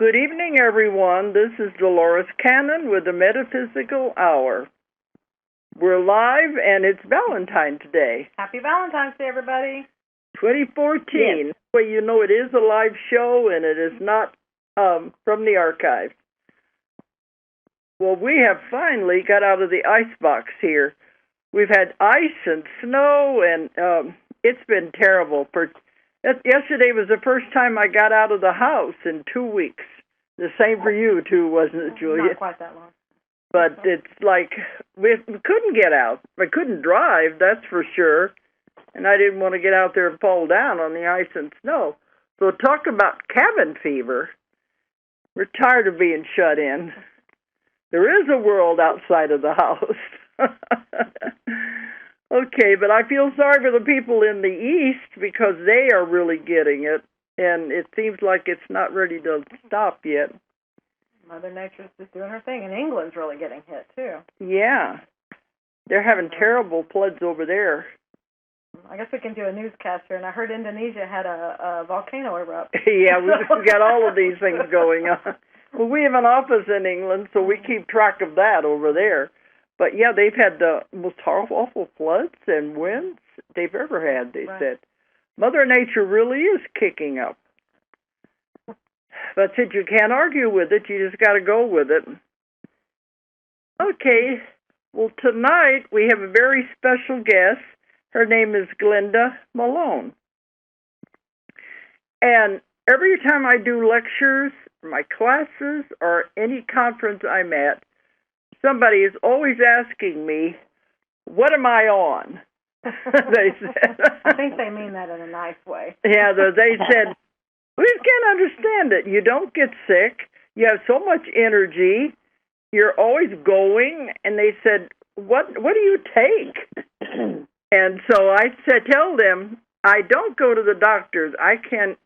Good evening, everyone. This is Dolores Cannon with the Metaphysical Hour. We're live, and it's Valentine's Day. Happy Valentine's Day, everybody. 2014. Yes. Well, you know it is a live show, and it is not from the archive. Well, we have finally got out of the icebox here. We've had ice and snow, and it's been terrible. Yesterday was the first time I got out of the house in 2 weeks. The same for you, too, wasn't it, Julia? Not quite that long. But it's like we couldn't get out. I couldn't drive, that's for sure. And I didn't want to get out there and fall down on the ice and snow. So talk about cabin fever. We're tired of being shut in. There is a world outside of the house. Okay, but I feel sorry for the people in the East because they are really getting it. And it seems like it's not ready to stop yet. Mother Nature's just doing her thing, and England's really getting hit, too. Yeah. They're having terrible floods over there. I guess we can do a newscast here, and I heard Indonesia had a volcano erupt. Yeah, we've got all of these things going on. Well, we have an office in England, so we keep track of that over there. But, yeah, they've had the most awful floods and winds they've ever had, they said. Mother Nature really is kicking up. But since you can't argue with it, you just got to go with it. Okay, well, tonight we have a very special guest. Her name is Glenda Malone. And every time I do lectures, my classes, or any conference I'm at, somebody is always asking me, what am I on? They said. I think they mean that in a nice way. Yeah, they said, we just can't understand it. You don't get sick. You have so much energy. You're always going. And they said, what do you take? And so I said, tell them, I don't go to the doctors.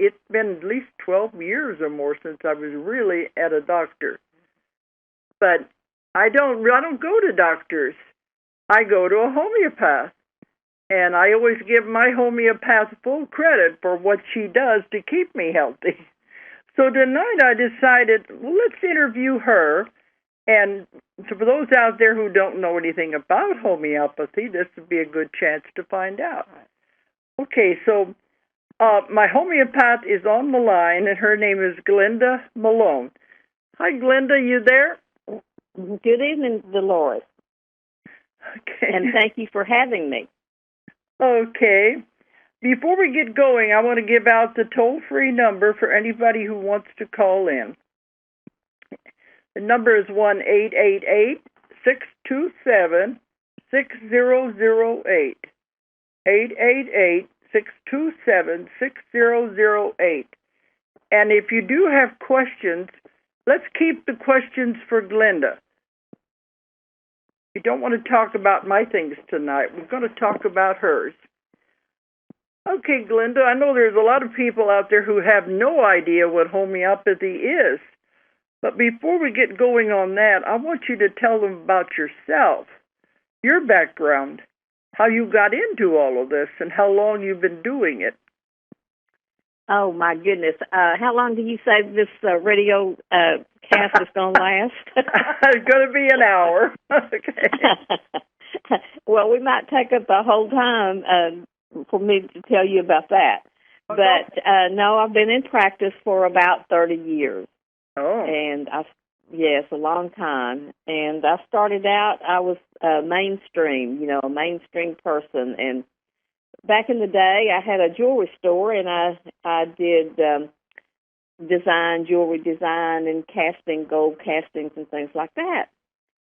It's been at least 12 years or more since I was really at a doctor. But I don't go to doctors. I go to a homeopath. And I always give my homeopath full credit for what she does to keep me healthy. So tonight I decided, well, let's interview her. And so for those out there who don't know anything about homeopathy, this would be a good chance to find out. Okay, so my homeopath is on the line, and her name is Glenda Malone. Hi, Glenda, you there? Good evening, Dolores. Okay. And thank you for having me. Okay. Before we get going, I want to give out the toll-free number for anybody who wants to call in. The number is 1-888-627-6008. 888-627-6008. And if you do have questions, let's keep the questions for Glenda. We don't want to talk about my things tonight. We're going to talk about hers. Okay, Glenda, I know there's a lot of people out there who have no idea what homeopathy is. But before we get going on that, I want you to tell them about yourself, your background, how you got into all of this, and how long you've been doing it. Oh, my goodness. How long do you say this radio cast is going to last? It's going to be an hour. Okay. Well, we might take up the whole time for me to tell you about that. Okay. But, no, I've been in practice for about 30 years. Oh. And, yes, a long time. And I started out, I was mainstream, a mainstream person. And back in the day, I had a jewelry store, and I did jewelry design and casting, gold castings and things like that.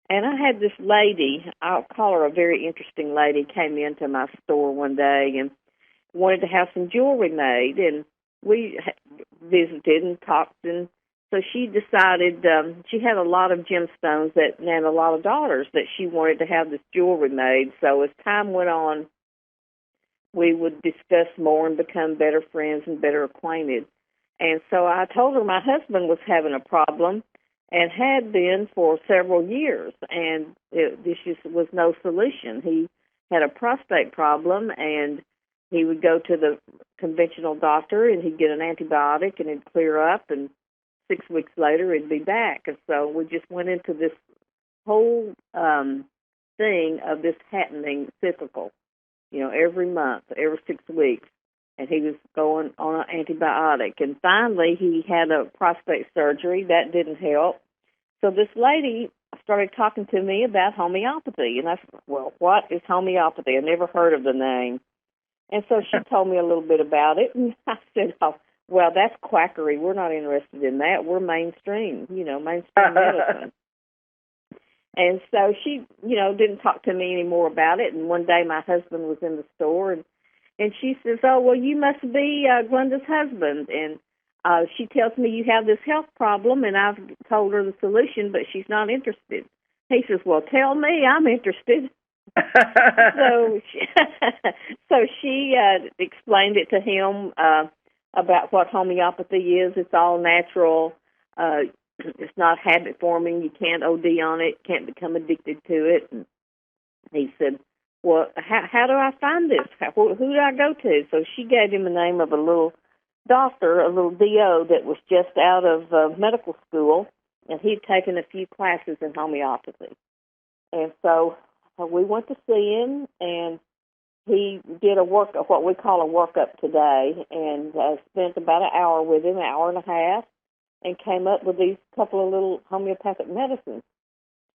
And I had this lady, I'll call her a very interesting lady, came into my store one day and wanted to have some jewelry made. And we visited and talked, and so she decided she had a lot of gemstones and a lot of daughters that she wanted to have this jewelry made. So as time went on, we would discuss more and become better friends and better acquainted. And so I told her my husband was having a problem and had been for several years, and this just was no solution. He had a prostate problem, and he would go to the conventional doctor, and he'd get an antibiotic, and it'd clear up. And 6 weeks later it'd be back. And so we just went into this whole thing of this happening cyclical, every month, every 6 weeks. And he was going on an antibiotic. And finally, he had a prostate surgery. That didn't help. So this lady started talking to me about homeopathy. And I said, well, what is homeopathy? I never heard of the name. And so she told me a little bit about it. And I said, oh, well, that's quackery. We're not interested in that. We're mainstream, mainstream medicine. And so she, didn't talk to me anymore about it. And one day my husband was in the store, and she says, oh, well, you must be Glenda's husband. And she tells me you have this health problem, and I've told her the solution, but she's not interested. He says, well, tell me, I'm interested. So she explained it to him about what homeopathy is. It's all natural. It's not habit forming. You can't OD on it. Can't become addicted to it. And he said, well, how do I find this? Who do I go to? So she gave him the name of a little doctor, a little DO that was just out of medical school, and he'd taken a few classes in homeopathy. And so we went to see him, and he did what we call a workup today, and spent about an hour with him, an hour and a half, and came up with these couple of little homeopathic medicines.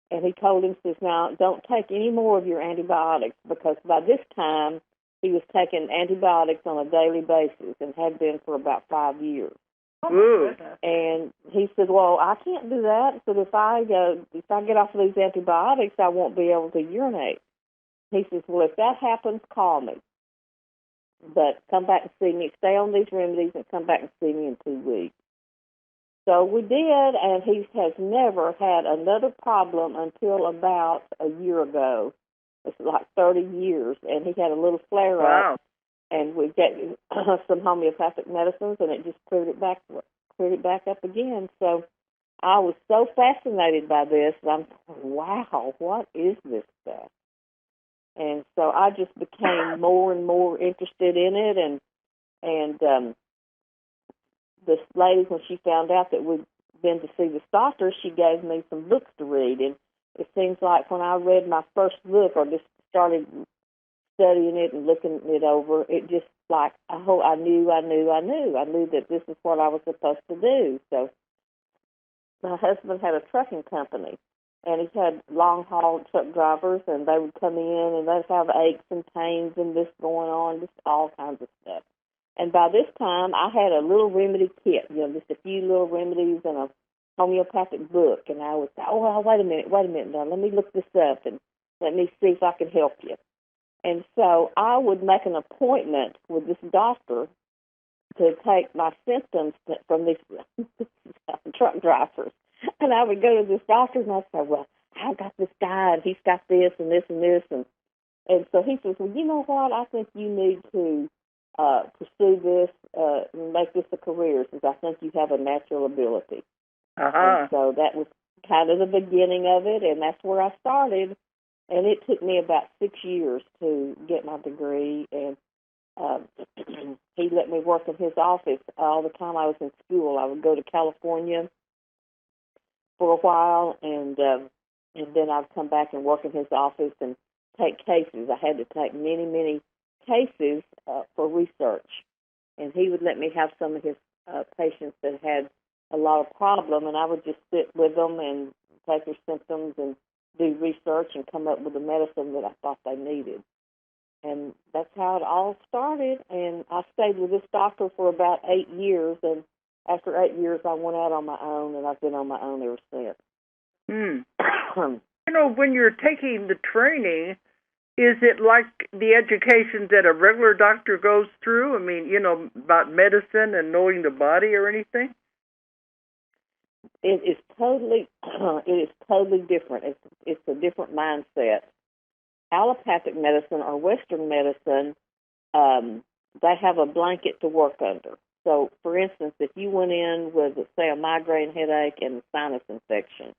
And he told him, says, now, don't take any more of your antibiotics, because by this time he was taking antibiotics on a daily basis and had been for about 5 years. Oh, and he said, well, I can't do that. So if I get off of these antibiotics, I won't be able to urinate. He says, well, if that happens, call me. But come back and see me. Stay on these remedies and come back and see me in 2 weeks. So we did, and he has never had another problem until about a year ago. It's like 30 years, and he had a little flare-up. Wow. And we gave some homeopathic medicines, and it just cleared it back up again. So I was so fascinated by this, and I'm thinking, wow, what is this stuff? And so I just became more and more interested in it, and this lady, when she found out that we'd been to see this doctor, she gave me some books to read. And it seems like when I read my first book or just started studying it and looking it over, it just like, I knew that this is what I was supposed to do. So my husband had a trucking company, and he had long-haul truck drivers, and they would come in, and they'd have aches and pains and this going on, just all kinds of stuff. And by this time, I had a little remedy kit, just a few little remedies and a homeopathic book. And I would say, oh, well, wait a minute, now let me look this up and let me see if I can help you. And so I would make an appointment with this doctor to take my symptoms from these truck drivers. And I would go to this doctor, and I'd say, well, I've got this guy, and he's got this and this and this. And so he says, well, you know what, I think you need to pursue this, make this a career, since I think you have a natural ability. And so that was kind of the beginning of it, and that's where I started. And it took me about 6 years to get my degree, and he let me work in his office all the time I was in school. I would go to California for a while, and then I'd come back and work in his office and take cases. I had to take many, many cases for research, and he would let me have some of his patients that had a lot of problem, and I would just sit with them and take their symptoms and do research and come up with the medicine that I thought they needed. And that's how it all started, and I stayed with this doctor for about 8 years, and after 8 years I went out on my own, and I've been on my own ever since. When you're taking the training, is it like the education that a regular doctor goes through? I mean, about medicine and knowing the body or anything? It is totally different. It's a different mindset. Allopathic medicine or Western medicine, they have a blanket to work under. So, for instance, if you went in with, say, a migraine headache and a sinus infection,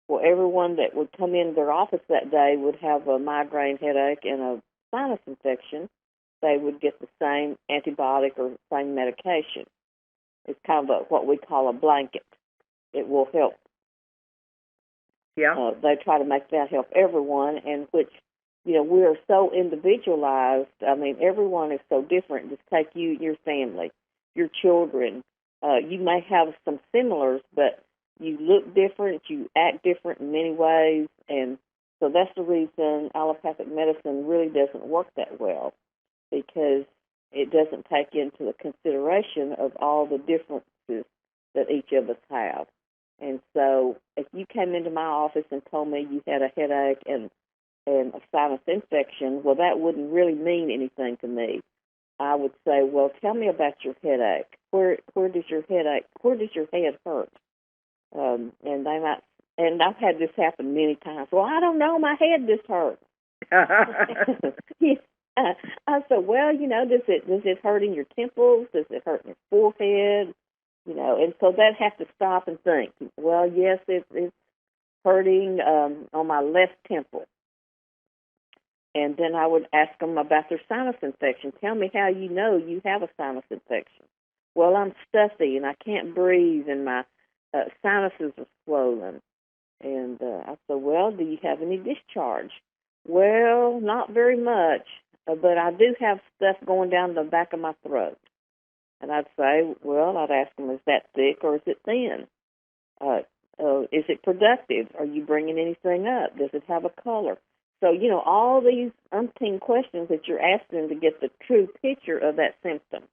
well, everyone that would come into their office that day would have a migraine headache and a sinus infection. They would get the same antibiotic or same medication. It's kind of what we call a blanket. it will help. Yeah. They try to make that help everyone, and which, we are so individualized. I mean, everyone is so different. Just take you, your family, your children. You may have some similars, but you look different, you act different in many ways, and so that's the reason allopathic medicine really doesn't work that well, because it doesn't take into the consideration of all the differences that each of us have. And so if you came into my office and told me you had a headache and a sinus infection, well, that wouldn't really mean anything to me. I would say, well, tell me about your headache. Where does your head hurt? And they might, and I've had this happen many times. Well, I don't know, my head just hurts. I said, well, does it hurt in your temples? Does it hurt in your forehead? And so they'd have to stop and think. Well, yes, it's hurting on my left temple. And then I would ask them about their sinus infection. Tell me how you know you have a sinus infection. Well, I'm stuffy and I can't breathe and my sinuses are swollen. And I said, well, do you have any discharge? Well, not very much, but I do have stuff going down the back of my throat. And I'd say, well, I'd ask them, is that thick or is it thin? Is it productive? Are you bringing anything up? Does it have a color? So, all these umpteen questions that you're asking to get the true picture of that symptom.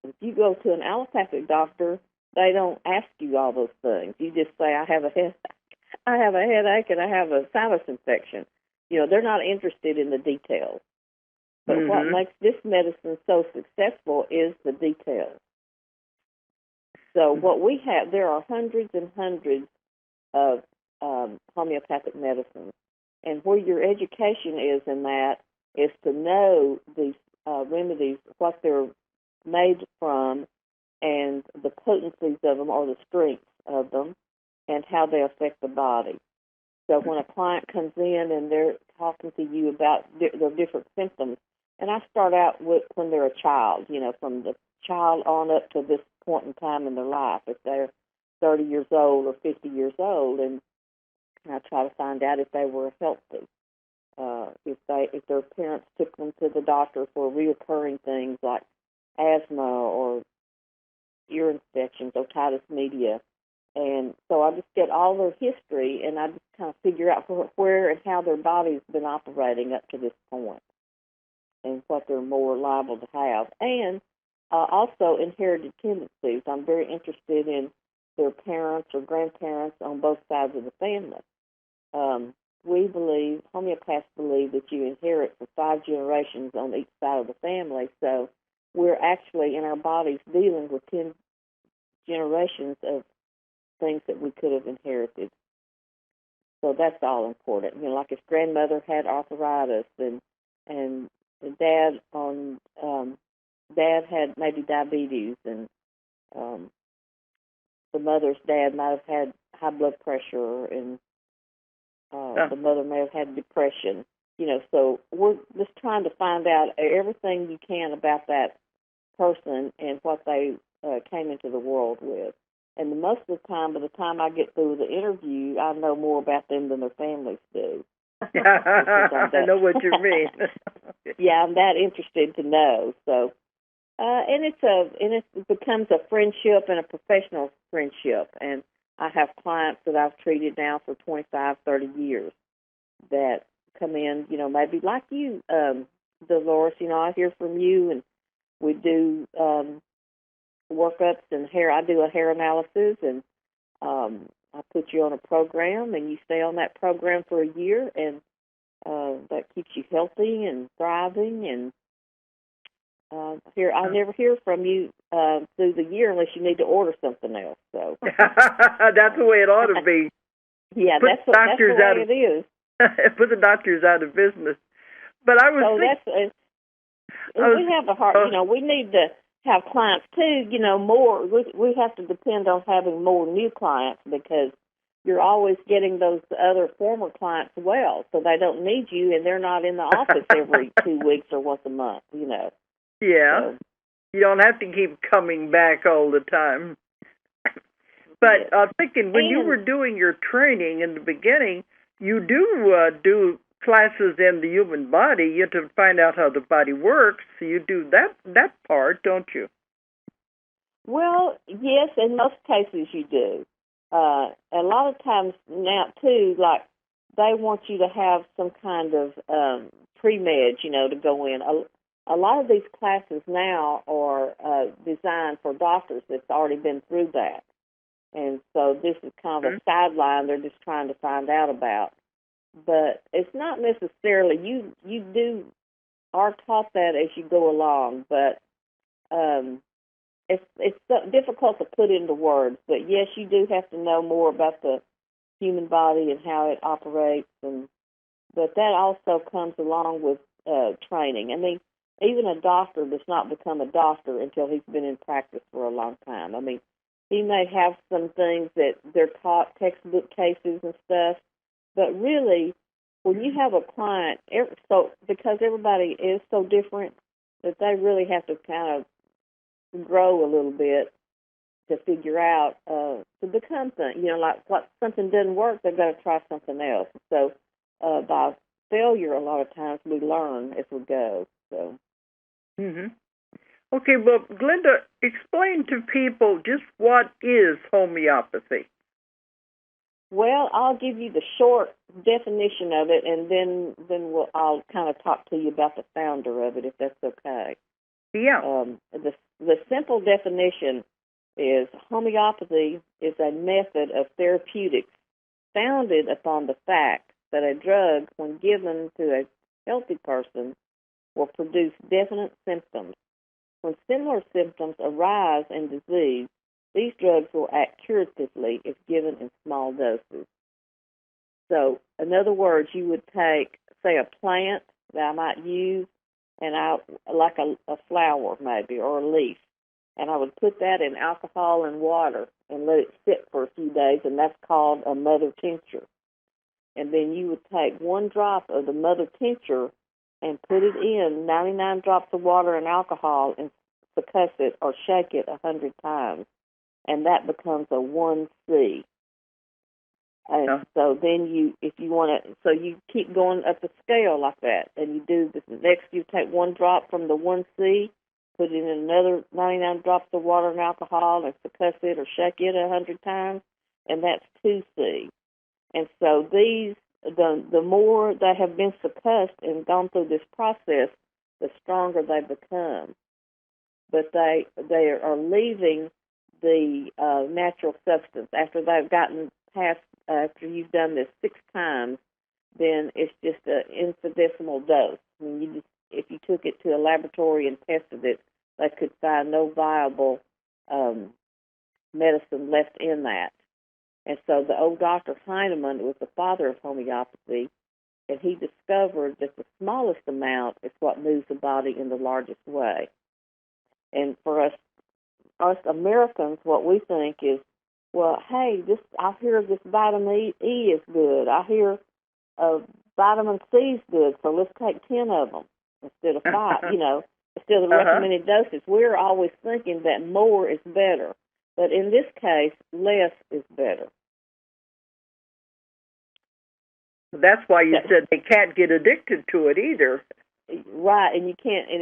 If you go to an allopathic doctor, they don't ask you all those things. You just say, I have a headache, and I have a sinus infection. They're not interested in the details. But what makes this medicine so successful is the details. So what we have, there are hundreds and hundreds of homeopathic medicines. And where your education is in that is to know these remedies, what they're made from, and the potencies of them or the strengths of them, and how they affect the body. So when a client comes in and they're talking to you about their different symptoms, and I start out with when they're a child, from the child on up to this point in time in their life, if they're 30 years old or 50 years old, and I try to find out if they were healthy, if their parents took them to the doctor for reoccurring things like asthma or ear infections, otitis media. And so I just get all their history, and I just kind of figure out where and how their body's been operating up to this point and what they're more liable to have. And also inherited tendencies. I'm very interested in their parents or grandparents on both sides of the family. We believe, homeopaths believe, that you inherit for 5 generations on each side of the family. So we're actually in our bodies dealing with 10 generations of things that we could have inherited. So that's all important. Like if grandmother had arthritis and dad had maybe diabetes, and the mother's dad might have had high blood pressure, and the mother may have had depression. So we're just trying to find out everything you can about that person and what they came into the world with. And most of the time, by the time I get through the interview, I know more about them than their families do. I know what you mean. Yeah, I'm that interested to know. So, and it becomes a friendship and a professional friendship. And I have clients that I've treated now for 25, 30 years that come in, maybe like you, Dolores. I hear from you, and we do workups and hair. I do a hair analysis, and I put you on a program, and you stay on that program for a year, and that keeps you healthy and thriving. And I never hear from you through the year unless you need to order something else. So that's the way it ought to be. Yeah, that's the way it is. Put the doctors out of business. But I was thinking, we have a heart. We need to have clients too. More. We have to depend on having more new clients, because you're always getting those other former clients well, so they don't need you, and they're not in the office every 2 weeks or once a month. Yeah. So, you don't have to keep coming back all the time. But I was thinking, when you And were doing your training in the beginning, you do classes in the human body. You have to find out how the body works. So you do that part, don't you? well, yes, in most cases you do. A lot of times now too, like they want you to have some kind of pre-med, to go in. A lot of these classes now are designed for doctors that's already been through that. And so this is kind of a sideline they're just trying to find out about. But it's not necessarily, you are taught that as you go along, but it's so difficult to put into words. But yes, you do have to know more about the human body and how it operates, but that also comes along with training. I mean, even a doctor does not become a doctor until he's been in practice for a long time. I mean, he may have some things that they're taught, textbook cases and stuff, but really, when you have a client, so because everybody is so different, that they really have to kind of grow a little bit to figure out to become something. Like what something doesn't work, they've got to try something else. So by failure, a lot of times we learn as we go. So. Mhm. Okay, well, Glenda, explain to people just what is homeopathy. Well, I'll give you the short definition of it, and then I'll kind of talk to you about the founder of it, if that's okay. Yeah. The simple definition is homeopathy is a method of therapeutics founded upon the fact that a drug, when given to a healthy person, will produce definite symptoms. When similar symptoms arise in disease, these drugs will act curatively if given in small doses. So, in other words, you would take, say, a plant that I might use, and like a flower maybe, or a leaf, and I would put that in alcohol and water and let it sit for a few days, and that's called a mother tincture. And then you would take one drop of the mother tincture and put it in 99 drops of water and alcohol and succuss it or shake it 100 times, and that becomes a 1C. And so then if you want to, so you keep going up the scale like that, and you do this. Next, you take one drop from the 1C, put it in another 99 drops of water and alcohol, and succuss it or shake it 100 times, and that's 2C. And so the more they have been succussed and gone through this process, the stronger they become. But they are leaving the natural substance after they've gotten past. After you've done this 6 times, then it's just an infinitesimal dose. I mean, if you took it to a laboratory and tested it, they could find no viable medicine left in that. And so the old Dr. Heinemann was the father of homeopathy, and he discovered that the smallest amount is what moves the body in the largest way. And for us Americans, what we think is, well, hey, I hear this vitamin E is good. I hear vitamin C is good, so let's take 10 of them instead of 5, instead of the recommended doses. We're always thinking that more is better. But in this case, less is better. That's why you said they can't get addicted to it either. Right, and you can't, and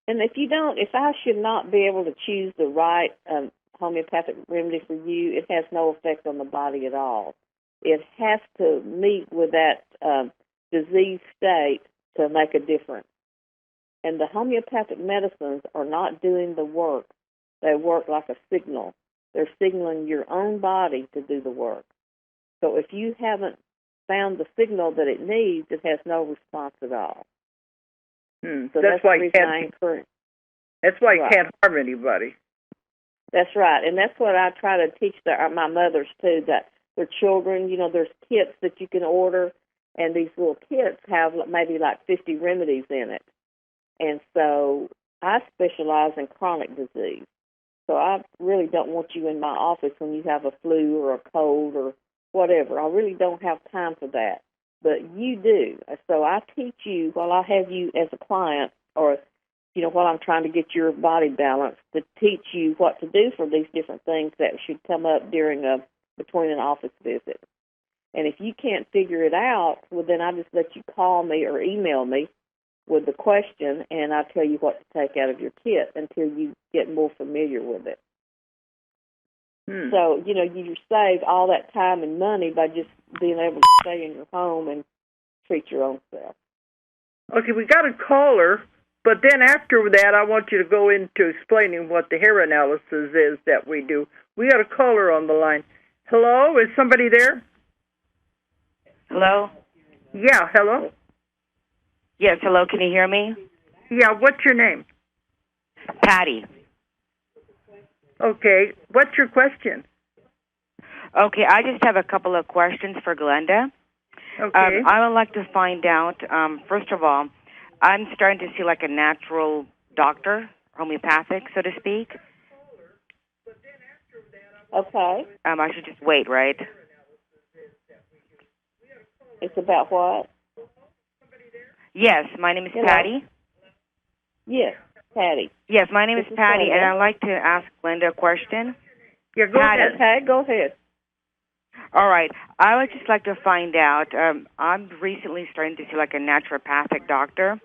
if I should not be able to choose the right homeopathic remedy for you, it has no effect on the body at all. It has to meet with that disease state to make a difference. And the homeopathic medicines are not doing the work. They work like a signal. They're signaling your own body to do the work. So if you haven't found the signal that it needs, it has no response at all. So that's why you can't. That's why you can't harm anybody. That's right, and that's what I try to teach my mothers too. That their children, there's kits that you can order, and these little kits have maybe like 50 remedies in it. And so I specialize in chronic disease. So I really don't want you in my office when you have a flu or a cold or whatever. I really don't have time for that. But you do. So I teach you while I have you as a client, or while I'm trying to get your body balanced, to teach you what to do for these different things that should come up between an office visit. And if you can't figure it out, well, then I just let you call me or email me with the question, and I'll tell you what to take out of your kit until you get more familiar with it. So, you save all that time and money by just being able to stay in your home and treat your own self. Okay, we got a caller, but then after that, I want you to go into explaining what the hair analysis is that we do. We got a caller on the line. Hello, is somebody there? Hello? Yeah, hello? Yes, hello, can you hear me? Yeah, what's your name? Patty. Okay, what's your question? Okay, I just have a couple of questions for Glenda. Okay. I would like to find out, first of all, I'm starting to see like a natural doctor, homeopathic, so to speak. Okay. I should just wait, right? It's about what? Yes, my name is Patty. Yes, Patty. Yes, my name is Patty, Glenda. and I'd like to ask Glenda a question. Yeah, go ahead. Okay, go ahead. All right. I would just like to find out, I'm recently starting to see like a naturopathic doctor.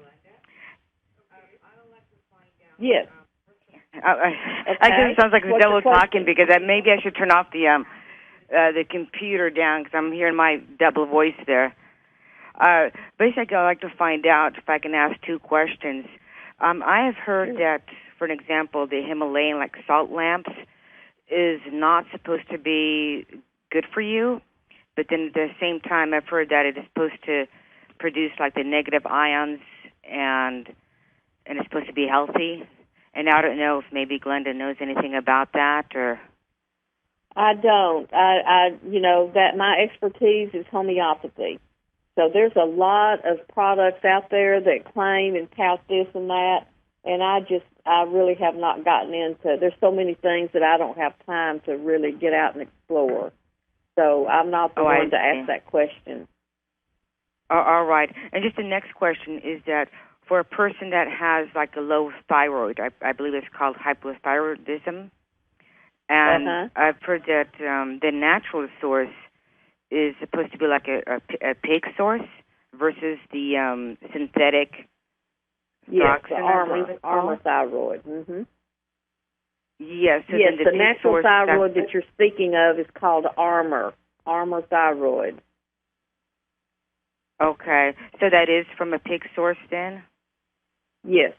Yes. I guess it sounds like What's double your question? talking because maybe I should turn off the computer down because I'm hearing my double voice there. Basically, I'd like to find out if I can ask two questions. I have heard that, for an example, the Himalayan like salt lamps is not supposed to be good for you, but then at the same time, I've heard that it is supposed to produce like the negative ions and it's supposed to be healthy. And I don't know if maybe Glenda knows anything about that or. I don't. That my expertise is homeopathy. So there's a lot of products out there that claim and tout this and that, and I really have not gotten into. There's so many things that I don't have time to really get out and explore. So I'm not the one to ask that question. All right. And just the next question is that for a person that has like a low thyroid, I believe it's called hypothyroidism, and I've heard that the natural source is supposed to be like a pig source versus the synthetic. Yes, the armor thyroid. Mm-hmm. Yes. So yes, then the natural thyroid that you're speaking of is called armor thyroid. Okay, so that is from a pig source then? Yes.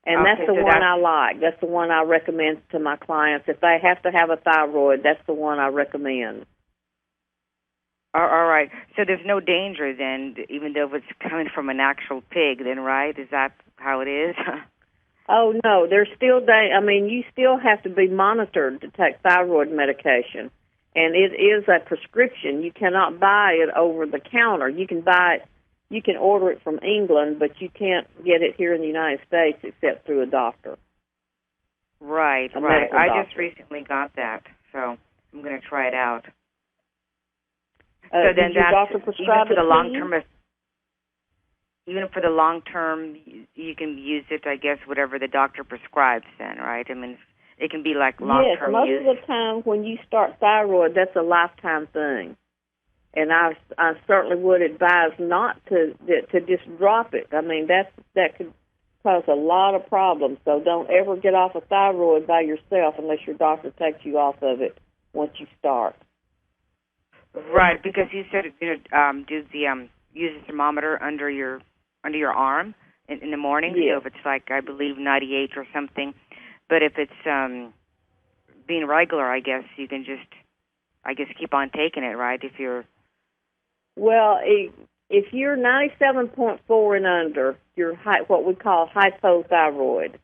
And that's the one I like. That's the one I recommend to my clients. If they have to have a thyroid, that's the one I recommend. All right. So there's no danger then, even though it's coming from an actual pig then, right? Is that how it is? Oh, no. There's still you still have to be monitored to take thyroid medication. And it is a prescription. You cannot buy it over the counter. You can buy it. You can order it from England, but you can't get it here in the United States except through a doctor. Right. I just recently got that, so I'm going to try it out. So then your doctor prescribe it even for the long term, you can use it, I guess, whatever the doctor prescribes then, right? I mean, it can be like long-term use. Yes, most of the time when you start thyroid, that's a lifetime thing. And I certainly would advise not to just drop it. I mean, that could cause a lot of problems. So don't ever get off of thyroid by yourself unless your doctor takes you off of it once you start. Right, because you said use a thermometer under your arm in the morning. Yeah. So if it's like I believe 98 or something, but if it's being regular, I guess you can just keep on taking it, right? If you're if you're 97.4 and under, you're what we call hypothyroid.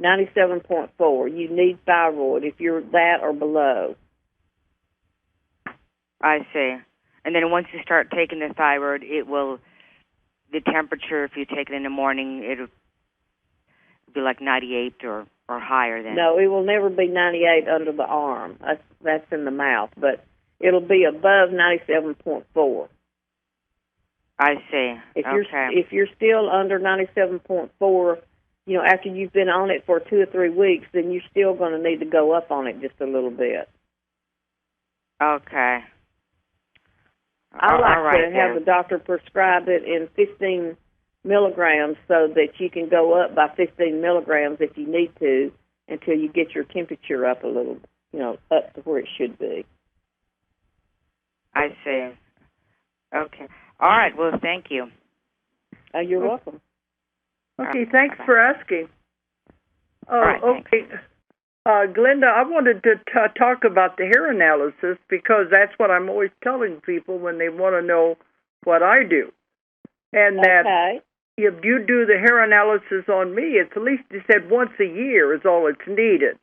97.4, you need thyroid if you're that or below. I see. And then once you start taking the thyroid, the temperature, if you take it in the morning, it'll be like 98 or higher then. No, it will never be 98 under the arm. That's in the mouth, but it'll be above 97.4. I see. If you're still under 97.4, after you've been on it for 2 or 3 weeks, then you're still going to need to go up on it just a little bit. Okay. I like to have the doctor prescribe it in 15 milligrams so that you can go up by 15 milligrams if you need to until you get your temperature up a little, up to where it should be. I see. Okay. All right. Well, thank you. You're welcome. Okay, thanks for asking. Oh, right, okay. Glenda, I wanted to talk about the hair analysis because that's what I'm always telling people when they want to know what I do. And that if you do the hair analysis on me, it's at least, you said, once a year is all it's needed.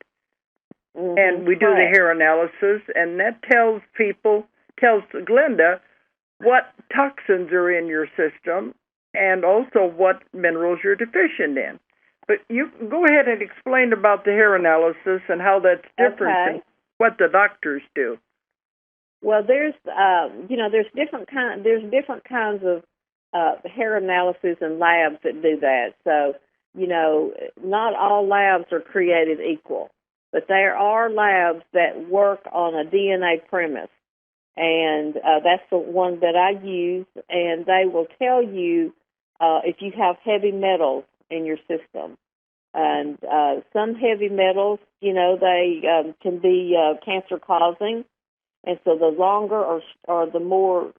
Mm-hmm, and we do the hair analysis, and that tells Glenda what toxins are in your system and also what minerals you're deficient in. But you go ahead and explain about the hair analysis and how that's different than what the doctors do. Well, there's different kinds of hair analysis and labs that do that. So, not all labs are created equal, but there are labs that work on a DNA premise, and that's the one that I use, and they will tell you if you have heavy metals in your system. And some heavy metals, they can be cancer-causing, and so the longer or the more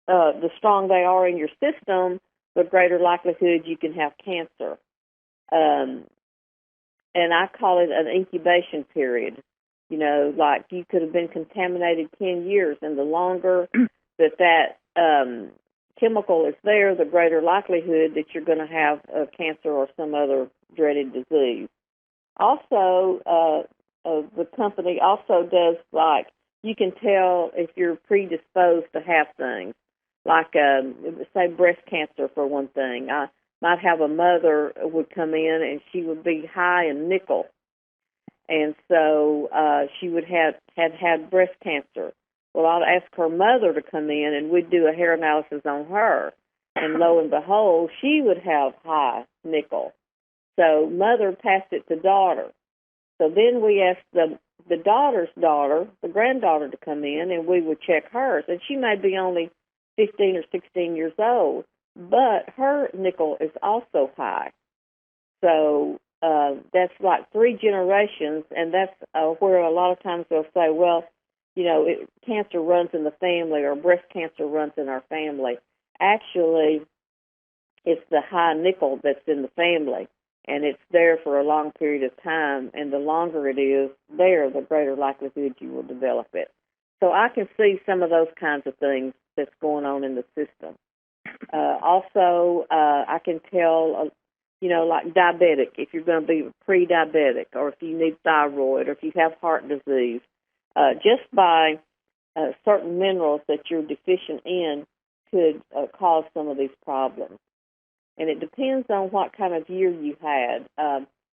the strong they are in your system, the greater likelihood you can have cancer. And I call it an incubation period. Like you could have been contaminated 10 years, and the longer that chemical is there, the greater likelihood that you're going to have cancer or some other dreaded disease. Also, the company also does, like, you can tell if you're predisposed to have things, like, say, breast cancer, for one thing. I might have a mother would come in, and she would be high in nickel. And so she would have had breast cancer. Well, I'd ask her mother to come in, and we'd do a hair analysis on her. And lo and behold, she would have high nickel. So mother passed it to daughter. So then we asked the daughter's daughter, the granddaughter, to come in, and we would check hers. And she may be only 15 or 16 years old, but her nickel is also high. So that's like 3 generations, and that's where a lot of times they'll say, well, cancer runs in the family, or breast cancer runs in our family. Actually, it's the high nickel that's in the family, and it's there for a long period of time, and the longer it is there, the greater likelihood you will develop it. So I can see some of those kinds of things that's going on in the system. Also, I can tell, like diabetic, if you're going to be pre-diabetic, or if you need thyroid, or if you have heart disease, just by certain minerals that you're deficient in could cause some of these problems. And it depends on what kind of year you had.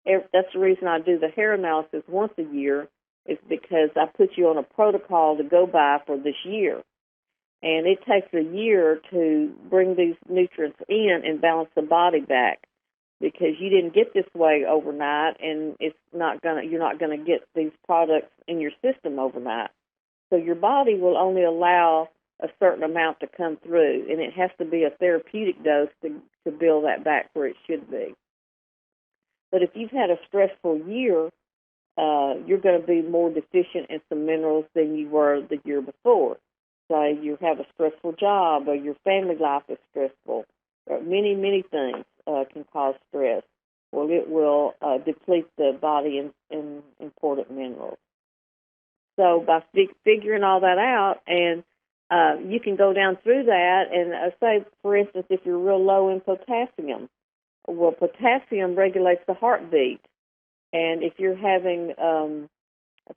That's the reason I do the hair analysis once a year, is because I put you on a protocol to go by for this year. And it takes a year to bring these nutrients in and balance the body back, because you didn't get this way overnight, and you're not gonna get these products in your system overnight. So your body will only allow a certain amount to come through, and it has to be a therapeutic dose to build that back where it should be. But if you've had a stressful year, you're going to be more deficient in some minerals than you were the year before. Say you have a stressful job, or your family life is stressful, or many, many things can cause stress. Well, it will deplete the body in important minerals. So by figuring all that out, and you can go down through that, and say, for instance, if you're real low in potassium, well, potassium regulates the heartbeat. And if you're having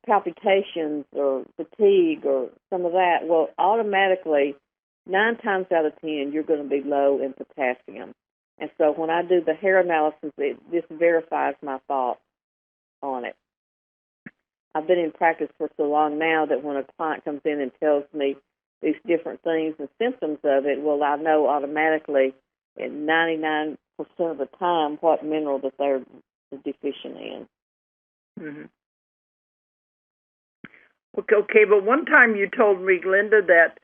palpitations or fatigue or some of that, well, automatically, 9 times out of 10, you're going to be low in potassium. And so when I do the hair analysis, this verifies my thoughts on it. I've been in practice for so long now that when a client comes in and tells me these different things and symptoms of it, well, I know automatically at 99% of the time what mineral that they're deficient in. Mm-hmm. Okay, but one time you told me, Glenda, that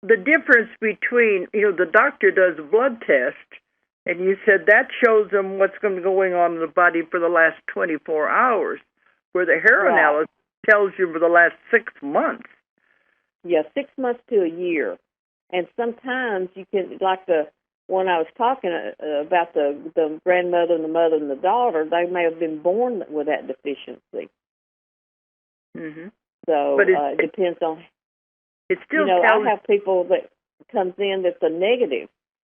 the difference between, the doctor does a blood test, and you said that shows them what's going on in the body for the last 24 hours, where the hair analysis tells you for the last 6 months. Yeah, 6 months to a year. And sometimes you can, like the one I was talking about, the grandmother and the mother and the daughter, they may have been born with that deficiency. Mm-hmm. So but it depends on. It still I have people that comes in that's a negative.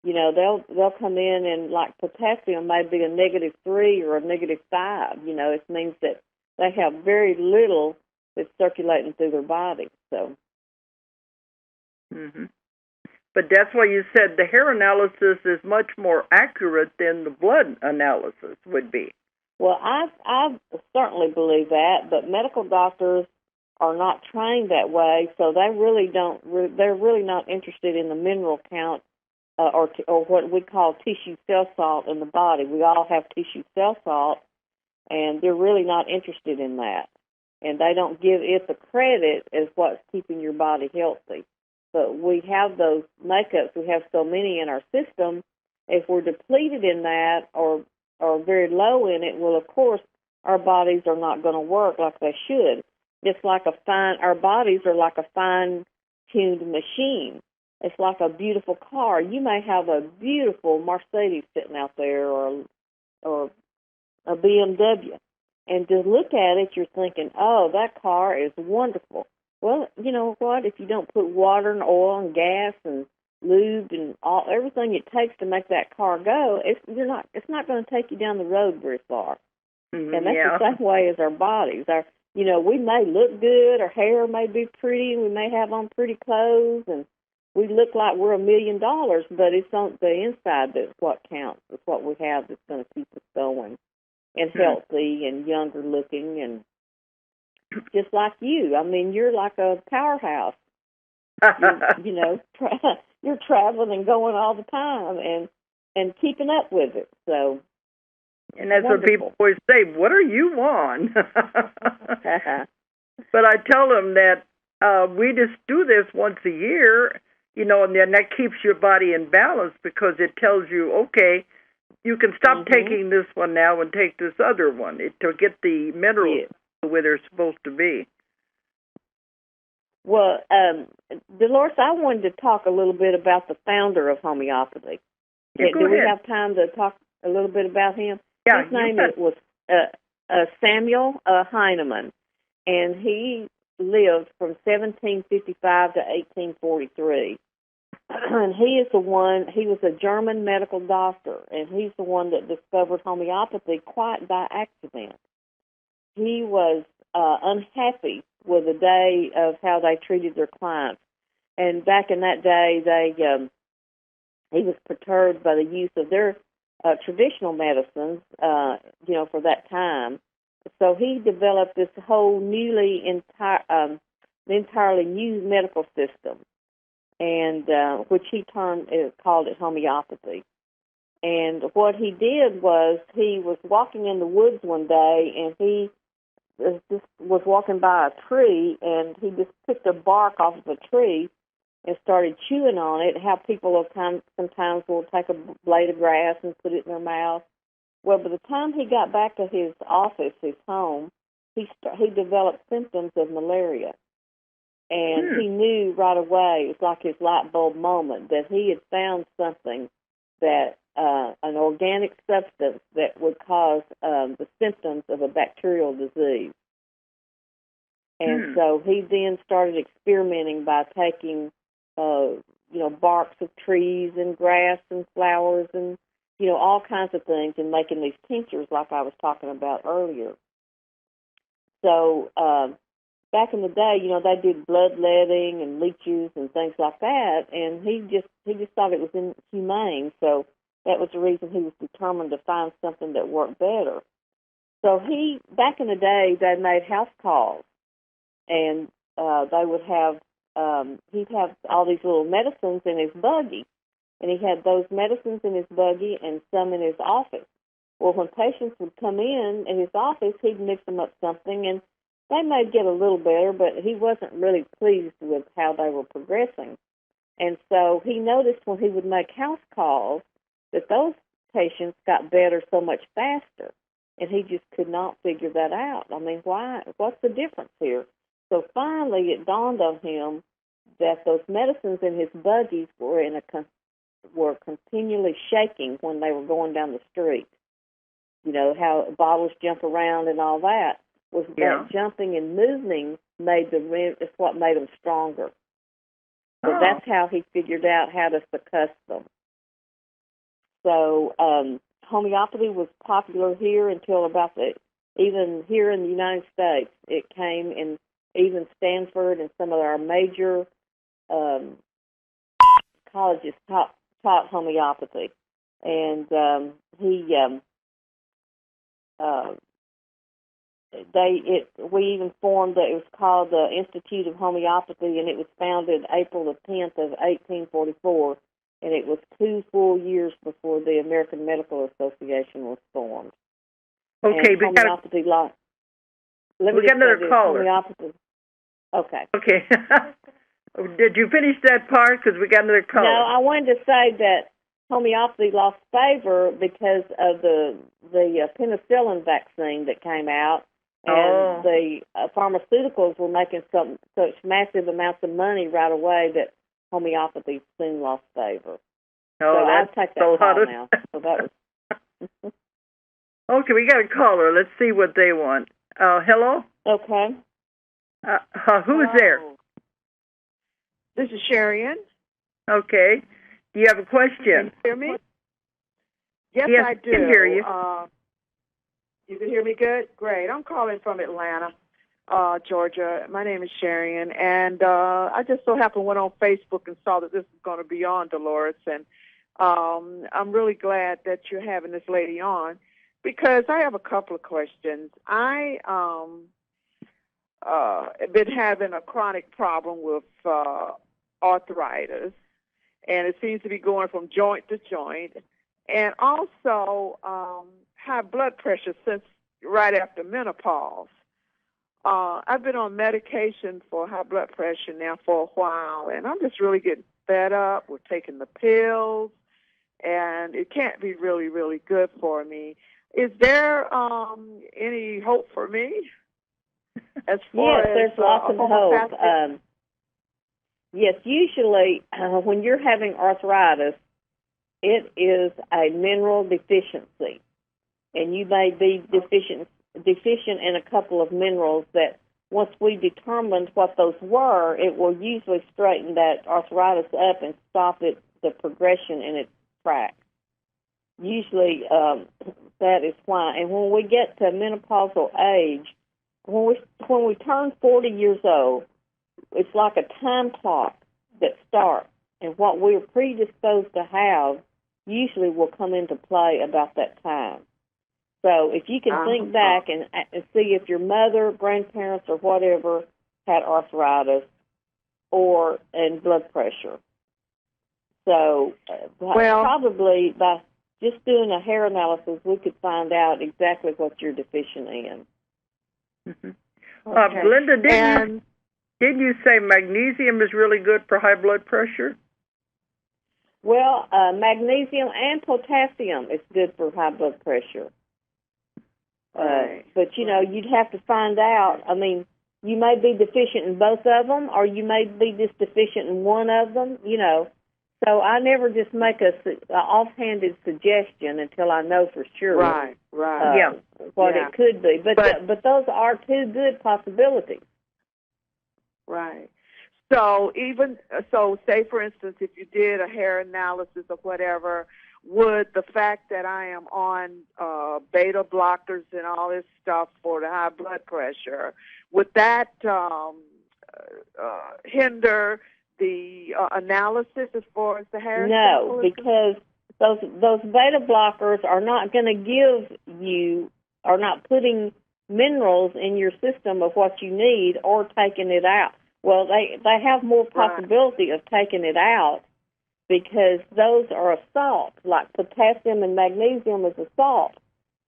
They'll come in and like potassium may be a -3 or a -5. It means that they have very little that's circulating through their body. So. Mm-hmm. But that's why you said the hair analysis is much more accurate than the blood analysis would be. Well, I certainly believe that, but medical doctors are not trained that way, so they really don't. They're really not interested in the mineral count or what we call tissue cell salt in the body. We all have tissue cell salt, and they're really not interested in that, and they don't give it the credit as what's keeping your body healthy. But we have those makeups. We have so many in our system. If we're depleted in that or very low in it, well, of course, our bodies are not going to work like they should. It's like our bodies are like a fine-tuned machine. It's like a beautiful car. You may have a beautiful Mercedes sitting out there or a BMW, and to look at it, you're thinking, oh, that car is wonderful. Well, you know what? If you don't put water and oil and gas and lube and everything it takes to make that car go, it's not going to take you down the road very far. Mm-hmm, and that's the same way as our bodies. We may look good, our hair may be pretty, we may have on pretty clothes, and we look like we're $1 million, but it's on the inside that's what counts. It's what we have that's going to keep us going and healthy and younger looking, and just like you. I mean, you're like a powerhouse. You're traveling and going all the time and keeping up with it. So, and that's wonderful. What people always say. What are you on? But I tell them that we just do this once a year, and then that keeps your body in balance because it tells you, okay, you can stop taking this one now and take this other one to get the minerals where they're supposed to be. Well, Dolores, I wanted to talk a little bit about the founder of homeopathy. Yeah, Do we have time to talk a little bit about him? Yeah, his name was Samuel Heinemann, and he lived from 1755 to 1843. And he was a German medical doctor, and he's the one that discovered homeopathy quite by accident. He was unhappy with the day of how they treated their clients. And back in that day, he was perturbed by the use of their traditional medicines, for that time. So he developed this whole entirely new medical system, and which he called it homeopathy. And what he did was he was walking in the woods one day, and he was walking by a tree, and he just picked a bark off of a tree and started chewing on it. How people sometimes will take a blade of grass and put it in their mouth. Well, by the time he got back to his office, his home, he developed symptoms of malaria. And he knew right away, it was like his light bulb moment, that he had found something that, an organic substance that would cause the symptoms of a bacterial disease. And so he then started experimenting by taking, barks of trees and grass and flowers and, all kinds of things and making these tinctures like I was talking about earlier. So back in the day, they did bloodletting and leeches and things like that, and he just thought it was inhumane. So that was the reason he was determined to find something that worked better. So back in the day, they made house calls, and they would have he'd have all these little medicines in his buggy, and he had those medicines in his buggy and some in his office. Well, when patients would come in his office, he'd mix them up something, and they might get a little better, but he wasn't really pleased with how they were progressing. And so he noticed when he would make house calls that those patients got better so much faster, and he just could not figure that out. I mean, why? What's the difference here? So finally it dawned on him that those medicines in his buggies were continually shaking when they were going down the street. You know, how bottles jump around and all that. That jumping and moving is what made them stronger. So that's how he figured out how to succuss them. So homeopathy was popular here until even here in the United States. It came in even Stanford and some of our major colleges taught homeopathy. And we even formed it was called the Institute of Homeopathy, and it was founded April the 10th of 1844, and it was 2 full years before the American Medical Association was formed. Okay, and homeopathy law. We got another caller. Okay. Okay. Did you finish that part? Because we got another caller. No, I wanted to say that homeopathy lost favor because of the penicillin vaccine that came out, and the pharmaceuticals were making such massive amounts of money right away that homeopathy soon lost favor. So I'll take that call now. So that was Okay, we got a caller. Let's see what they want. Hello? Okay. Who's there? This is Sharian. Okay. Do you have a question? Can you hear me? Yes, I do. I can hear you. You can hear me good? Great. I'm calling from Atlanta, Georgia. My name is Sharian, and I just so happened went on Facebook and saw that this is going to be on, Dolores, and I'm really glad that you're having this lady on because I have a couple of questions. I have been having a chronic problem with arthritis, and it seems to be going from joint to joint, and also high blood pressure since right after menopause. I've been on medication for high blood pressure now for a while, and I'm just really getting fed up with taking the pills, and it can't be really, really good for me. Is there any hope for me? As far yes, there's lots of hope. Yes, usually when you're having arthritis, it is a mineral deficiency, and you may be deficient in a couple of minerals that once we determined what those were, it will usually straighten that arthritis up and stop the progression in its tracks. Usually that is why. And when we get to menopausal age, when we turn 40 years old, it's like a time clock that starts, and what we're predisposed to have usually will come into play about that time. So if you can think back and see if your mother, grandparents, or whatever had arthritis and blood pressure. So probably by just doing a hair analysis, we could find out exactly what you're deficient in. Mm-hmm. Okay. Glenda, didn't you say magnesium is really good for high blood pressure? Well, magnesium and potassium is good for high blood pressure. But, you'd have to find out. I mean, you may be deficient in both of them, or you may be just deficient in one of them, So I never just make a offhanded suggestion until I know for sure what it could be. But those are two good possibilities. Right. So say for instance, if you did a hair analysis or whatever, would the fact that I am on beta blockers and all this stuff for the high blood pressure, would that hinder the analysis as far as the hair? No, because those beta blockers are not going to are not putting minerals in your system of what you need or taking it out. Well, they have more possibility of taking it out because those are a salt, like potassium and magnesium is a salt.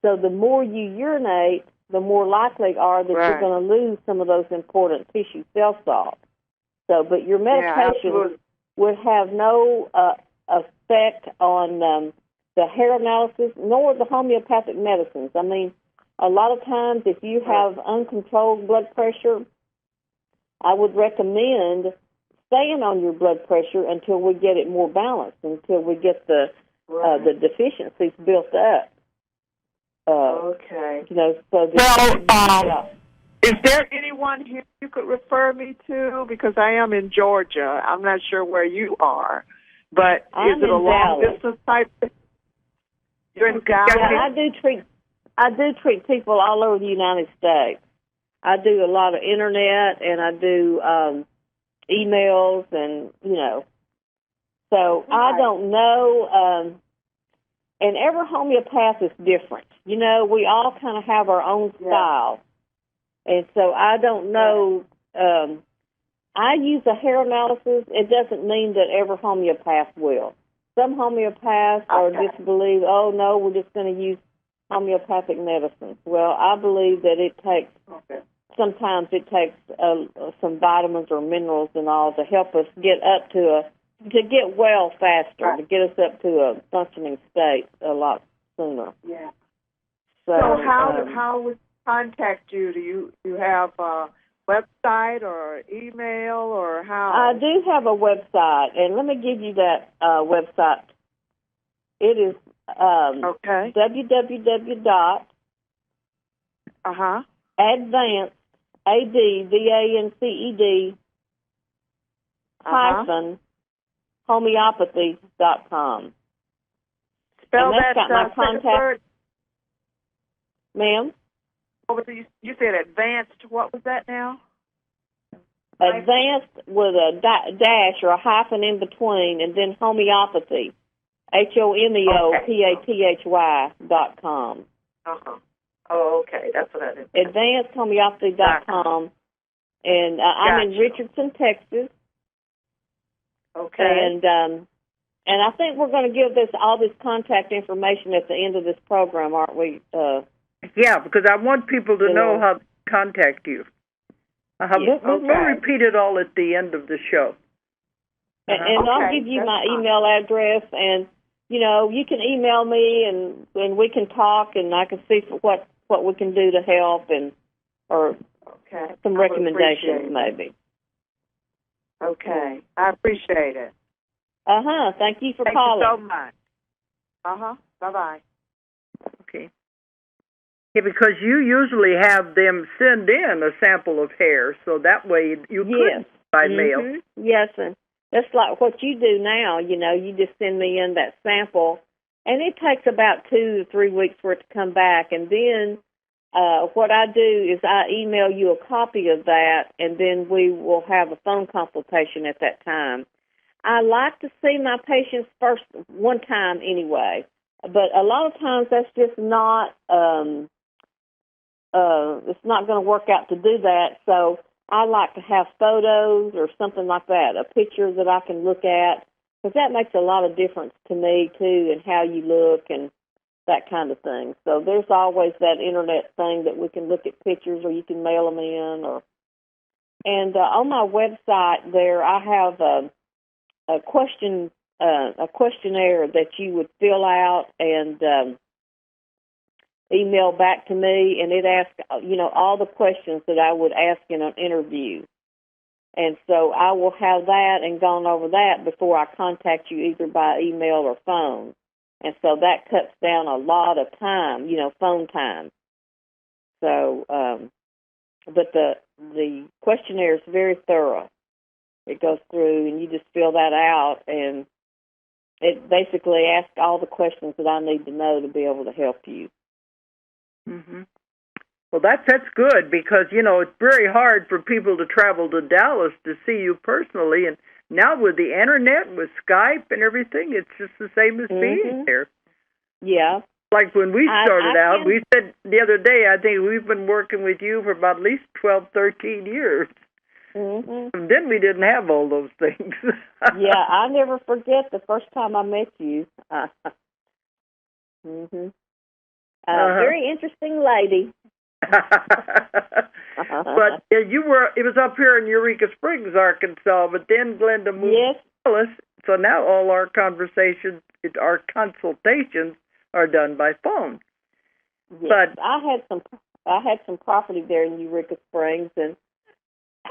So the more you urinate, the more likely are that you're going to lose some of those important tissue cell salts. So, but your medication would have no effect on the hair analysis nor the homeopathic medicines. I mean, a lot of times if you have uncontrolled blood pressure, I would recommend staying on your blood pressure until we get it more balanced, until we get the deficiencies built up. Okay. You know, so that, is there anyone here you could refer me to? Because I am in Georgia. I'm not sure where you are, but is it a long distance type? You're in Dallas. I do treat people all over the United States. I do a lot of internet, and I do emails, and so I don't know. And every homeopath is different. You know, we all kind of have our own style. And so I don't know. I use a hair analysis. It doesn't mean that every homeopath will. Some homeopaths are just believe, oh, no, we're just going to use homeopathic medicine. Well, I believe that it takes, sometimes it takes some vitamins or minerals and all to help us get up to get well faster, to get us up to a functioning state a lot sooner. Yeah. So how would contact you? Do you have a website or email or how? I do have a website, and let me give you that website. It is www. Advanced, ADVANCED hyphen homeopathy.com. Spell that. Got my contact. Ma'am? You said advanced. What was that now? Advanced with a dash or a hyphen in between, and then homeopathy. HOMEOPATHY.com. Oh, okay. That's what that is. AdvancedHomeopathy.com. And I'm in Richardson, Texas. Okay. And I think we're going to give all this contact information at the end of this program, aren't we? Yeah, because I want people to know how to contact you. We'll repeat it all at the end of the show. And I'll give you my email address, and you can email me, and we can talk, and I can see what we can do to help, or some recommendations maybe. Okay, I appreciate it. Thank you for calling. Thank you so much. Bye-bye. Okay. Yeah, because you usually have them send in a sample of hair, so that way you could by mail. Yes, and that's like what you do now. You just send me in that sample, and it takes about 2 to 3 weeks for it to come back, and then what I do is I email you a copy of that, and then we will have a phone consultation at that time. I like to see my patients first one time anyway, but a lot of times that's just not, it's not going to work out to do that, so I like to have photos or something like that, a picture that I can look at, because that makes a lot of difference to me, too, and how you look and that kind of thing. So there's always that internet thing that we can look at pictures, or you can mail them in. And on my website there, I have a questionnaire that you would fill out and email back to me, and it asks, all the questions that I would ask in an interview. And so I will have that and gone over that before I contact you either by email or phone. And so that cuts down a lot of time, phone time. So, but the questionnaire is very thorough. It goes through, and you just fill that out, and it basically asks all the questions that I need to know to be able to help you. Mm-hmm. Well, that's good, because, it's very hard for people to travel to Dallas to see you personally, and now with the Internet, with Skype and everything, it's just the same as being there. Yeah. Like when we started out, we said the other day, I think we've been working with you for about at least 12, 13 years. Mm-hmm. Then we didn't have all those things. Yeah, I never forget the first time I met you. Mm-hmm. Very interesting lady. But you were, it was up here in Eureka Springs, Arkansas, but then Glenda moved to Dallas, so now all our conversations, our consultations are done by phone. Yes. But I had some property there in Eureka Springs, and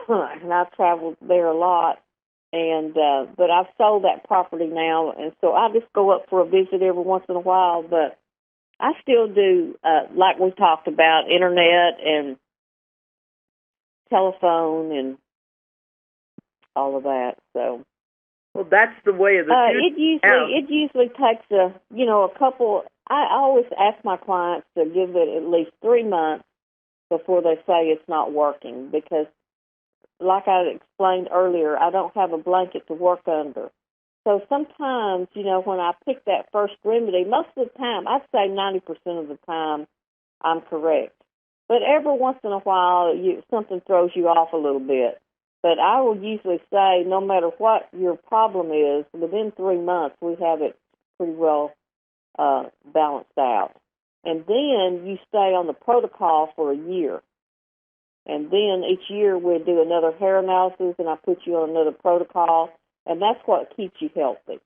I've traveled there a lot, and but I've sold that property now, and so I just go up for a visit every once in a while, but I still do, like we talked about, internet and telephone and all of that. So, well, that's the way of the future. It usually takes a couple. I always ask my clients to give it at least 3 months before they say it's not working, because, like I explained earlier, I don't have a blanket to work under. So sometimes, when I pick that first remedy, most of the time, I'd say 90% of the time, I'm correct. But every once in a while, something throws you off a little bit. But I will usually say, no matter what your problem is, within 3 months, we have it pretty well balanced out. And then you stay on the protocol for a year. And then each year we do another hair analysis, and I put you on another protocol. And that's what keeps you healthy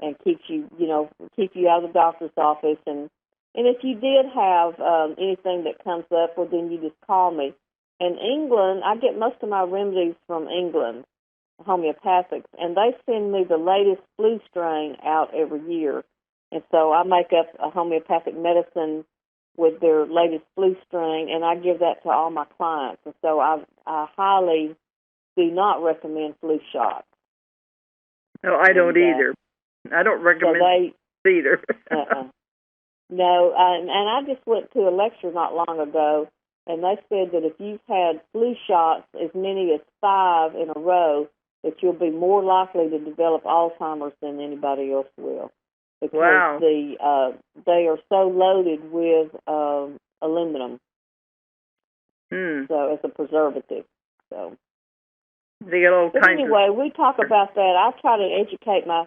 and keeps you, keep you out of the doctor's office. And if you did have anything that comes up, well, then you just call me. In England, I get most of my remedies from England, homeopathics, and they send me the latest flu strain out every year. And so I make up a homeopathic medicine with their latest flu strain, and I give that to all my clients. And so I highly do not recommend flu shots. No, I don't either. I don't recommend either. No, and I just went to a lecture not long ago, and they said that if you've had flu shots as many as 5 in a row, that you'll be more likely to develop Alzheimer's than anybody else will. Because they are so loaded with aluminum, so as a preservative. So. They get all kinds anyway, we talk about that. I try to educate my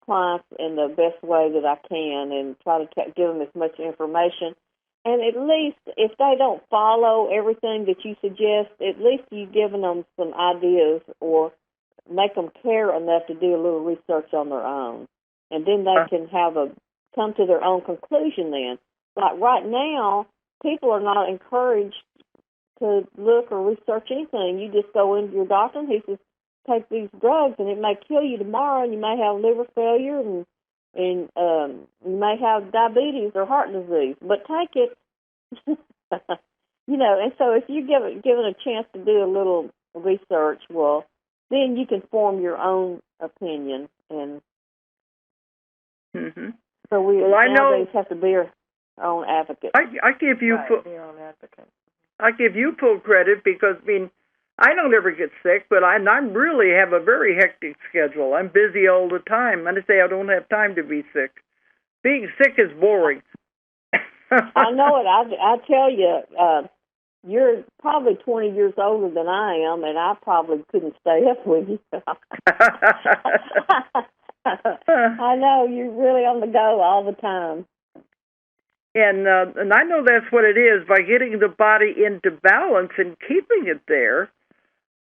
clients in the best way that I can and try to give them as much information. And at least if they don't follow everything that you suggest, at least you've given them some ideas or make them care enough to do a little research on their own. And then they can come to their own conclusion then. Like right now, people are not encouraged to look or research anything. You just go into your doctor and he says, take these drugs and it may kill you tomorrow, and you may have liver failure and you may have diabetes or heart disease, but take it. And so if you given a chance to do a little research, well, then you can form your own opinion. And so we nowadays have to be our own advocate. I give you I give you full credit because, I don't ever get sick, but I really have a very hectic schedule. I'm busy all the time. And I say I don't have time to be sick. Being sick is boring. I know it. I tell you, you're probably 20 years older than I am, and I probably couldn't stay up with you. I know, you're really on the go all the time. And I know that's what it is. By getting the body into balance and keeping it there,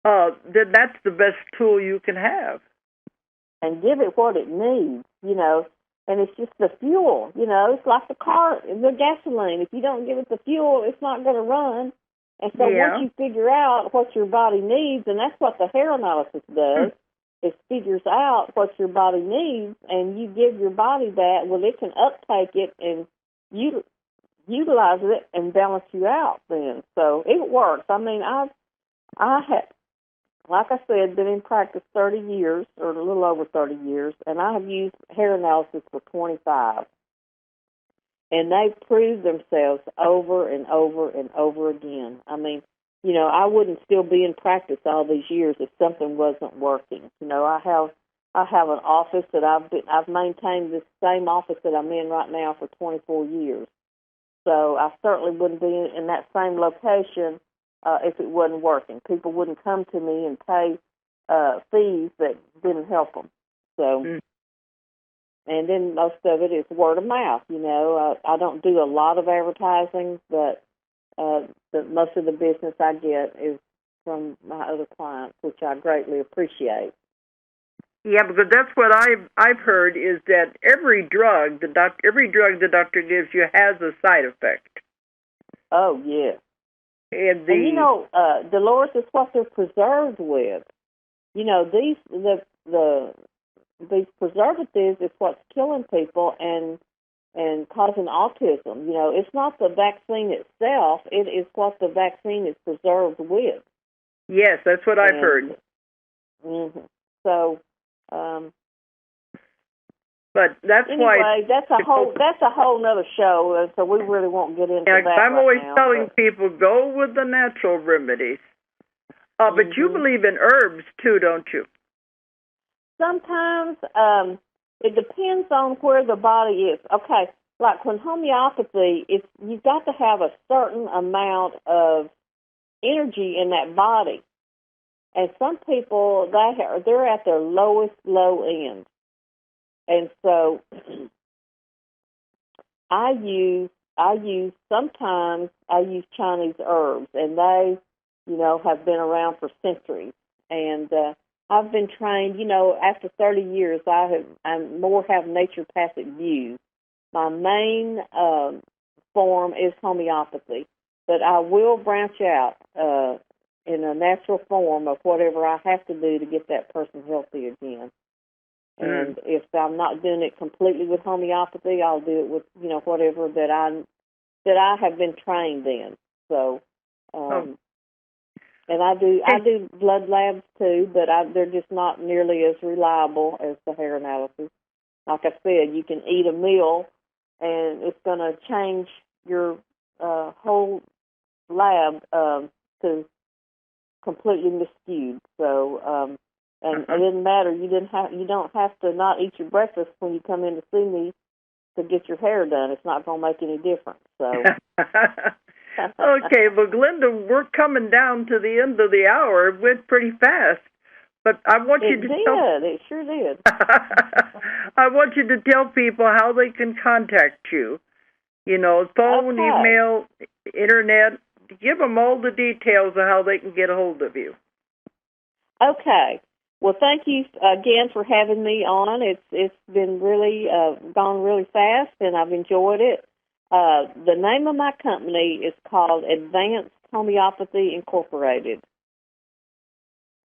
then that's the best tool you can have. And give it what it needs, and it's just the fuel, it's like the car, the gasoline. If you don't give it the fuel, it's not going to run. And so once you figure out what your body needs, and that's what the hair analysis does, it figures out what your body needs, and you give your body that, well, it can uptake it and utilize it and balance you out then. So it works. I have, like I said, been in practice 30 years, or a little over 30 years, and I have used hair analysis for 25. And they've proved themselves over and over and over again. I wouldn't still be in practice all these years if something wasn't working. I have an office that I've maintained this same office that I'm in right now for 24 years. So I certainly wouldn't be in that same location if it wasn't working. People wouldn't come to me and pay fees that didn't help them. So, and then most of it is word of mouth. I don't do a lot of advertising, but most of the business I get is from my other clients, which I greatly appreciate. Yeah, because that's what I've heard is that every drug the doctor gives you has a side effect. Oh yeah, and Dolores, is what they're preserved with. These preservatives is what's killing people and causing autism. It's not the vaccine itself; it is what the vaccine is preserved with. Yes, that's what I've heard. Mm-hmm. So. But that's anyway, that's a whole nother show, so we really won't get into that. I'm always now, telling people go with the natural remedies. But you believe in herbs too, don't you? Sometimes it depends on where the body is. Okay, like when homeopathy, you've got to have a certain amount of energy in that body. And some people, they're at their lowest low end. And so sometimes I use Chinese herbs, and they, have been around for centuries. And I've been trained, after 30 years, I have naturopathic views. My main form is homeopathy, but I will branch out in a natural form of whatever I have to do to get that person healthy again. And if I'm not doing it completely with homeopathy, I'll do it with, whatever that I have been trained in. So, and I do blood labs too, but they're just not nearly as reliable as the hair analysis. Like I said, you can eat a meal and it's going to change your whole lab to completely miscued. So, and it didn't matter. You don't have to not eat your breakfast when you come in to see me to get your hair done. It's not going to make any difference. So. Okay, well, Glenda, we're coming down to the end of the hour. It went pretty fast, but I want you to tell. It sure did. I want you to tell people how they can contact you. Phone, email, internet. Give them all the details of how they can get a hold of you. Okay. Well, thank you again for having me on. It's been really gone really fast, and I've enjoyed it. The name of my company is called Advanced Homeopathy Incorporated,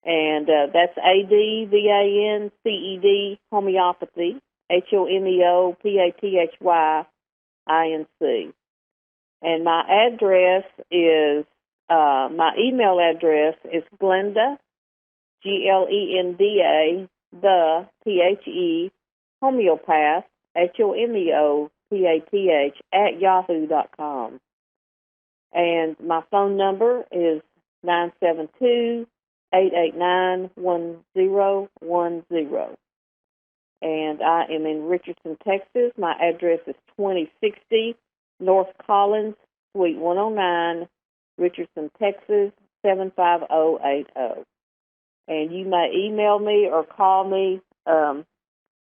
and that's ADVANCED Homeopathy, HOMEOPATHYINC. And my address is my email address is Glenda. GLENDA, THE, homeopath, HOMEOPATH, @yahoo.com. And my phone number is 972-889-1010. And I am in Richardson, Texas. My address is 2060 North Collins, Suite 109, Richardson, Texas, 75080. And you may email me or call me, and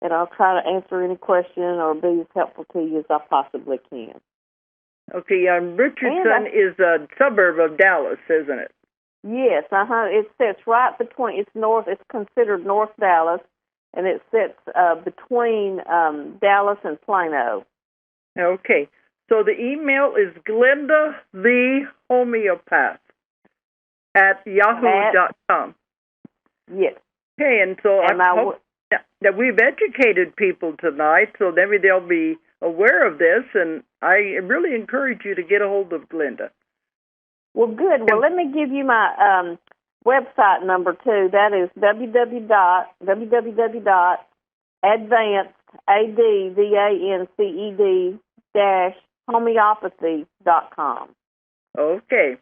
I'll try to answer any question or be as helpful to you as I possibly can. Okay, Richardson is a suburb of Dallas, isn't it? Yes, It sits right between, it's considered North Dallas, and it sits between Dallas and Plano. Okay, so the email is Glenda the Homeopath at yahoo.com. Yes. Okay, and so I hope that we've educated people tonight, so maybe they'll be aware of this, and I really encourage you to get a hold of Glenda. Well, good. Well, let me give you my website number, too. That is www.advanced-homeopathy.com. Okay.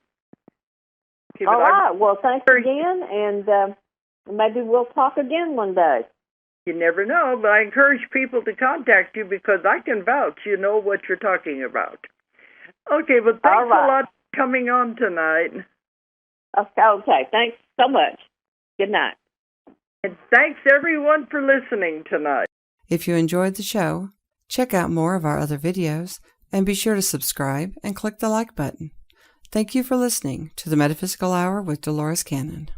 All right. Well, thanks again, and maybe we'll talk again one day. You never know, but I encourage people to contact you because I can vouch you know what you're talking about. Okay, but thanks a lot for coming on tonight. Okay, thanks so much. Good night. And thanks, everyone, for listening tonight. If you enjoyed the show, check out more of our other videos and be sure to subscribe and click the like button. Thank you for listening to the Metaphysical Hour with Dolores Cannon.